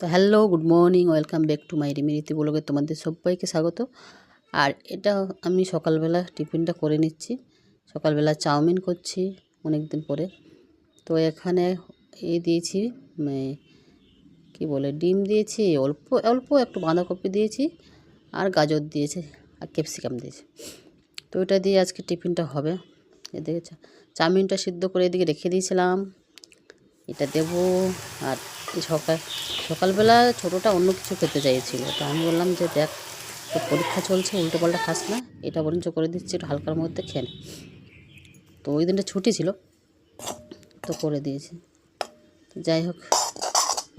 তো hello, good morning, welcome back to my রিমিরিতি ব্লগে তোমাদের সবাইকে স্বাগত। আর এটা আমি সকালবেলা টিফিনটা করে নিচ্ছি। সকালবেলা চাউমিন করছি অনেক দিন পরে। তো এখানে দিয়েছি কি বলে ডিম দিয়েছি, অল্প অল্প একটু বাঁধাকপি দিয়েছি, আর গাজর দিয়েছি, আর ক্যাপসিকাম দিয়েছি। তো এটা দিয়ে আজকে টিফিনটা হবে। এদিকে চাউমিনটা সিদ্ধ করে এদিকে রেখে দিয়েছিলাম, এটা দেবো। আর এই সকালবেলা ছোটোটা অন্য কিছু খেতে চাইছিল, তো আমি বললাম যে দেখ, তো পরীক্ষা চলছে, উল্টোপাল্টা খাস না, এটা বরঞ্চ করে দিচ্ছি, একটু হালকার মধ্যে খেয়ে নে। তো ওই দিনটা ছুটি ছিল, তো করে দিয়েছি। তো যাই হোক,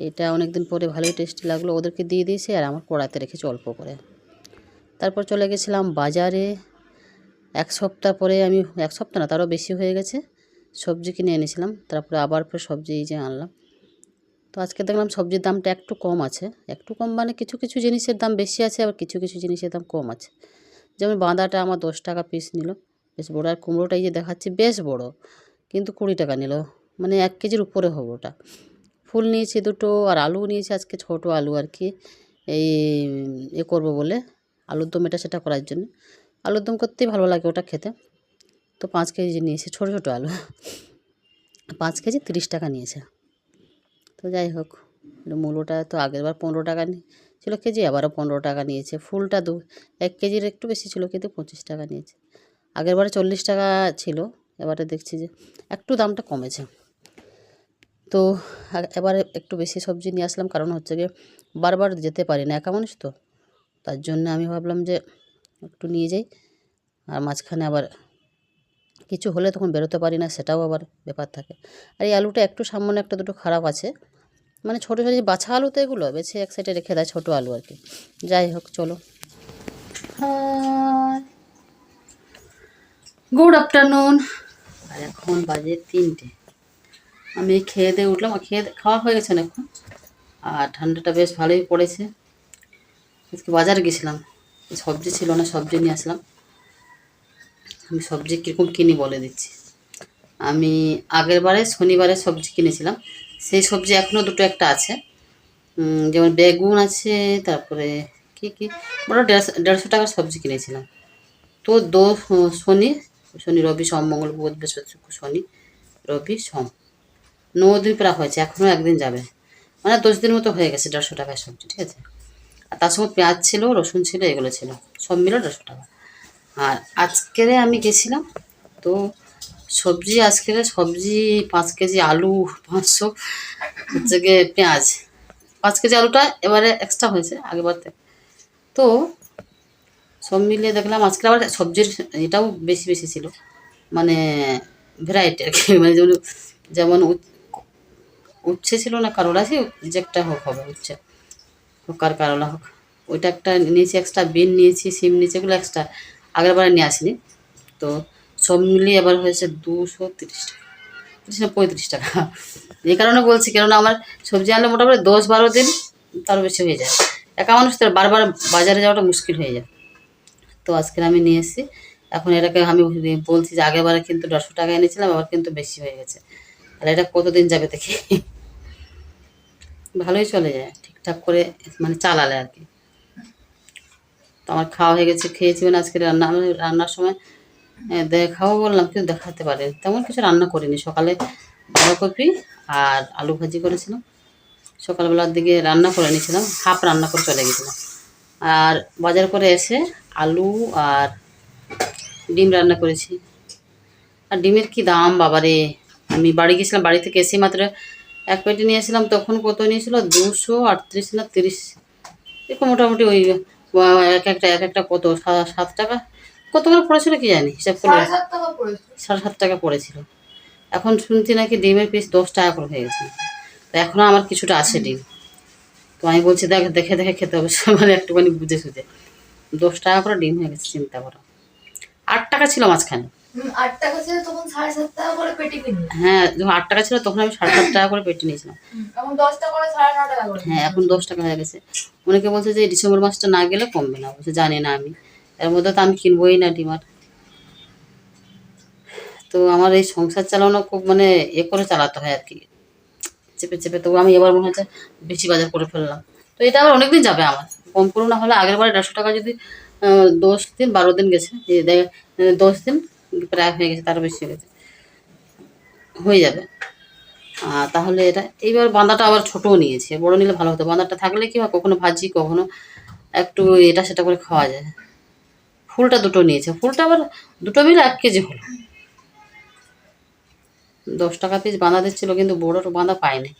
এটা অনেক দিন পরে ভালোই টেস্টি লাগলো, ওদেরকে দিয়ে দিয়েছি, আর আমার কড়াইতে রেখেছি অল্প করে। তারপর চলে গেছিলাম বাজারে। এক সপ্তাহ পরে আমি, এক সপ্তাহ না তারও বেশি হয়ে গেছে, সবজি কিনে এনেছিলাম। তারপরে আবার ফের সবজি এই যে আনলাম। তো আজকে দেখলাম সবজির দামটা একটু কম আছে। একটু কম মানে কিছু কিছু জিনিসের দাম বেশি আছে, আবার কিছু কিছু জিনিসের দাম কম আছে। যেমন বাঁধাটা আমার 10 টাকা পিস নিল, বেশ বড়ো। আর কুমড়োটাই যে দেখাচ্ছি বেশ বড়, কিন্তু 20 টাকা নিল, মানে 1 কেজির উপরে হবে ওটা। ফুল নিয়েছি দুটো, আর আলু নিয়েছি আজকে, ছোটো আলু আর কি, এই করবো বলে, আলুর দম এটা সেটা করার জন্য। আলুর দম করতেই ভালো লাগে ওটা খেতে। তো 5 কেজি নিয়েছি, ছোটো ছোটো আলু, 5 কেজি 30 টাকা নিয়েছে। তো যাই হোক, মূলোটা তো আগেরবার 15 টাকা ছিল কেজি, আবারও 15 টাকা নিয়েছে। ফুলটা 1 কেজির একটু বেশি ছিল, কিন্তু 25 টাকা নিয়েছে। আগেরবারে 40 টাকা ছিল, এবারে দেখছি যে একটু দামটা কমেছে। তো এবারে একটু বেশি সবজি নিয়ে আসলাম, কারণ হচ্ছে গিয়ে বারবার যেতে পারি না, একা মানুষ তো, তার জন্য আমি ভাবলাম যে একটু নিয়ে যাই। আর মাঝখানে আবার কিছু হলে তখন বেরোতে পারি না, সেটাও আবার ব্যাপার থাকে। আর এই আলুটা একটু সামান্য একটা দুটো খারাপ আছে, মানে ছোটো ছোটো বাছা আলু, তো এগুলো বেছে এক সাইডে রেখে দেয়, ছোটো আলু আর কি। যাই হোক, চলো। Good afternoon. আর এখন বাজে 3টে। আমি খেয়ে দিয়ে উঠলাম, আর খাওয়া হয়ে গেছে না এখন। আর ঠান্ডাটা বেশ ভালোই পড়েছে। আজকে বাজারে গেছিলাম, সবজি ছিল না, সবজি নিয়ে আসলাম। আমি সবজি কীরকম কিনি বলে দিচ্ছি। আমি আগের বারে শনিবারে সবজি কিনেছিলাম, সেই সবজি এখনও দুটো একটা আছে। যেমন বেগুন আছে, তারপরে কি কি বড় 150 টাকার সবজি কিনেছিলাম। তো শনি, শনি রবি সোম মঙ্গল বুধ বৃহস্পতি শুক্র, শনি রবি সোম, 9 দিন প্রায় হয়েছে, এখনও একদিন যাবে, মানে 10 দিন মতো হয়ে গেছে 150 টাকার সবজি, ঠিক আছে। আর তার সঙ্গে পেঁয়াজ ছিল, রসুন ছিল, এগুলো ছিল, সব মিলে 150 টাকা। আর আজকেরে আমি গেছিলাম, তো সবজি 5 কেজি আলু, 500 হচ্ছে গিয়ে পেঁয়াজ, 5 কেজি আলুটা এবারে এক্সট্রা হয়েছে আগেবার থেকে। তো সব মিলিয়ে দেখলাম আজকে আবার সবজির এটাও বেশি বেশি ছিল, মানে ভ্যারাইটি আর কি, মানে যেমন উচ্ছে ছিল না, কারোলা, সে যে একটা হোক হবে, উচ্ছে হোক আর কারোলা হোক, ওইটা একটা নিয়েছি এক্সট্রা। বিন নিয়েছি, সিম নিয়েছি, এগুলো এক্সট্রা, আগের বারে নিয়ে আসিনি। তো সব মিলিয়ে এবার হয়েছে 230 টাকা, 35 টাকা। এই কারণে বলছি, কেননা আমার সবজি আনলে মোটামুটি 10-12 দিন তারও বেশি হয়ে যায়। একা মানুষ তো বারবার বাজারে যাওয়াটা মুশকিল হয়ে যায়। তো আজকে আমি নিয়ে এসেছি। এখন এটাকে আমি বলছি যে আগেরবারে কিন্তু 150 টাকা এনেছিলাম, আবার কিন্তু বেশি হয়ে গেছে। তাহলে এটা কতদিন যাবে দেখি। ভালোই চলে যায় ঠিকঠাক করে, মানে চালালে আর কি। তো আমার খাওয়া হয়ে গেছে, খেয়েছি, মানে আজকে রান্নার সময় দেখাও বললাম, কিন্তু দেখাতে পারে তেমন কিছু রান্না করিনি। সকালে বাঁধাকপি আর আলু ভাজি করেছিলাম, সকালবেলার দিকে রান্না করে নিয়েছিলাম, হাফ রান্না করে চলে গেছিলাম। আর বাজার করে এসে আলু আর ডিম রান্না করেছি। আর ডিমের কি দাম বাবারে! আমি বাড়ি গেছিলাম, বাড়ি থেকে এসে মাত্র 1 পেটি নিয়েছিলাম, তখন কত নিয়েছিল, 238 না 30, এরকম মোটামুটি। ওই এক একটা কত 7 টাকা, কত করে পড়েছিল কি জানি, হিসাব করে 7.5 টাকা পড়েছিল। এখন শুনছি নাকি ডিমের পিস 10 টাকা করে হয়ে গেছে। তো এখনও আমার কিছুটা আছে ডিম। তো আমি বলছি দেখে দেখে খেতে হবে, মানে একটুখানি বুঝে সুঝে। 10 টাকা করে ডিম হয়ে গেছে, চিন্তা করো। 8 টাকা ছিল মাঝখানে। 8 টাকা ছিল তখন, 7.5 টাকা করে পেটি কিনি। হ্যাঁ, যখন 8 টাকা ছিল তখন আমি 7.5 টাকা করে পেটি নিয়েছিলাম। এখন 10 টাকা করে, 9.5 টাকা করে। হ্যাঁ, এখন 10 টাকা হয়ে গেছে। অনেকে বলছে যে ডিসেম্বর মাসটা না গেলে কমবে না, বলছে জানি না আমি, এর মধ্যে তো আমি কিনবোই না ডিম আর। তো আমার এই সংসার চালানো খুব মানে করে চালাতে হয় আর কি, চেপে চেপে, তবু আমি এবার মনে হচ্ছে বেশি বাজার করে ফেললাম। তো এটা আবার অনেকদিন যাবে আমার, কম করে না হলে আগের বারে 150 টাকা যদি 10 দিন 12 দিন গেছে, 10 দিন প্রায় হয়ে গেছে, তারও বেশি হয়ে গেছে, হয়ে যাবে। তাহলে এটা এইবার বাঁধাটা আবার ছোটও নিয়েছে, বড় নিলে ভালো হতো। বাঁধাটা থাকলে কি হয়, কখনো ভাজি কখনো একটু এটা সেটা করে খাওয়া যায়। ফুলটা দুটো নিয়েছে, ফুলটা আবার দুটো মিলে 1 কেজি হলো। 10 টাকা পিস বাঁধা দিচ্ছিলো, কিন্তু বড় বাঁধা পাইনি,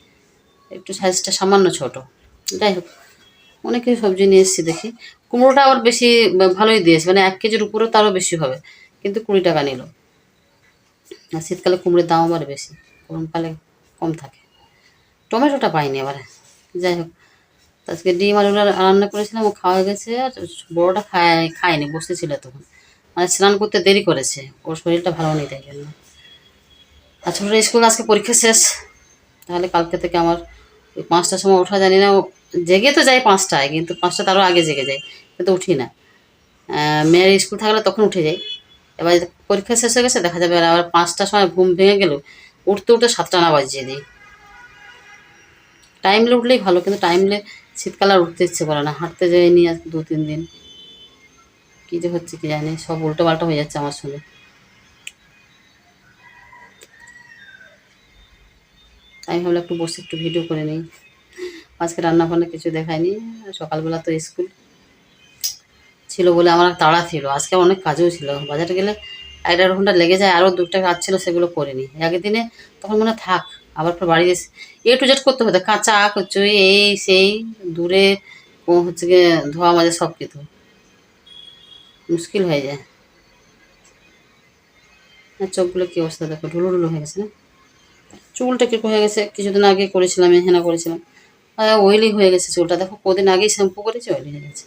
একটু সাইজটা সামান্য ছোট। যাই হোক, অনেক কিছু সবজি নিয়ে এসেছি দেখি। কুমড়োটা আবার বেশি ভালোই দিয়েছে, মানে 1 কেজির উপরে তারও বেশি হবে, কিন্তু 20 টাকা নিল। আর শীতকালে কুমড়োর দাম আবার বেশি, গরমকালে কম থাকে। টমেটোটা পাইনি এবারে। যাই হোক, আজকে ডিম আলু রান্না করেছিলাম, ও খাওয়া গেছে। আর বড়োটা খায়নি, বসেছিল তখন, মানে স্নান করতে দেরি করেছে, ওর শরীরটা ভালো নেই তাই জন্য। আর ছোটোটা স্কুল আজকে পরীক্ষা শেষ, তাহলে কালকে থেকে আমার ওই 5টার সময় ওঠা, জানি না ও জেগে তো যায় 5টায়, কিন্তু 5টা তারও আগে জেগে যায়, কিন্তু উঠি না। মেয়ের স্কুল থাকলে তখন উঠে যাই। এবার পরীক্ষা শেষ হয়ে গেছে, দেখা যাবে আবার 5টার সময় ঘুম ভেঙে গেল, উঠতে উঠতে 7টা না বাজিয়ে দিই। টাইমলে উঠলেই ভালো, কিন্তু টাইমলে শীতকালে আর উঠতে ইচ্ছে করে না। হাঁটতে যাইনি আজ 2-3 দিন, কী যে হচ্ছে কি জানি, সব উল্টো পাল্টা হয়ে যাচ্ছে আমার সঙ্গে। আমি ভাবলাম একটু বসে একটু ভিডিও করে নিই। আজকে রান্না বান্না কিছু দেখায়নি, সকালবেলা তো স্কুল ছিল বলে আমার তাড়া ছিল। আজকে অনেক কাজও ছিল, বাজারে গেলে 1-1.5 ঘন্টা লেগে যায়, আরও 2টা কাজ ছিল, সেগুলো করিনি। আগের দিনে তখন মনে হয় থাক, আবার পর বাড়ি এসে টু জেড করতে হতো, কাঁচা কচুই এই সেই, দূরে হচ্ছে গিয়ে ধোয়া মাজা সব কিছু মুশকিল হয়ে যায়। আর চোখগুলো কী অবস্থা দেখো, ঢুলো ঢুলো হয়ে গেছে না? চুলটা কী হয়ে গেছে, কিছুদিন আগে করেছিলাম, হেনা করেছিলাম, অয়েলি হয়ে গেছে চুলটা। দেখো কদিন আগেই শ্যাম্পু করেছি, অয়েলি হয়ে গেছে।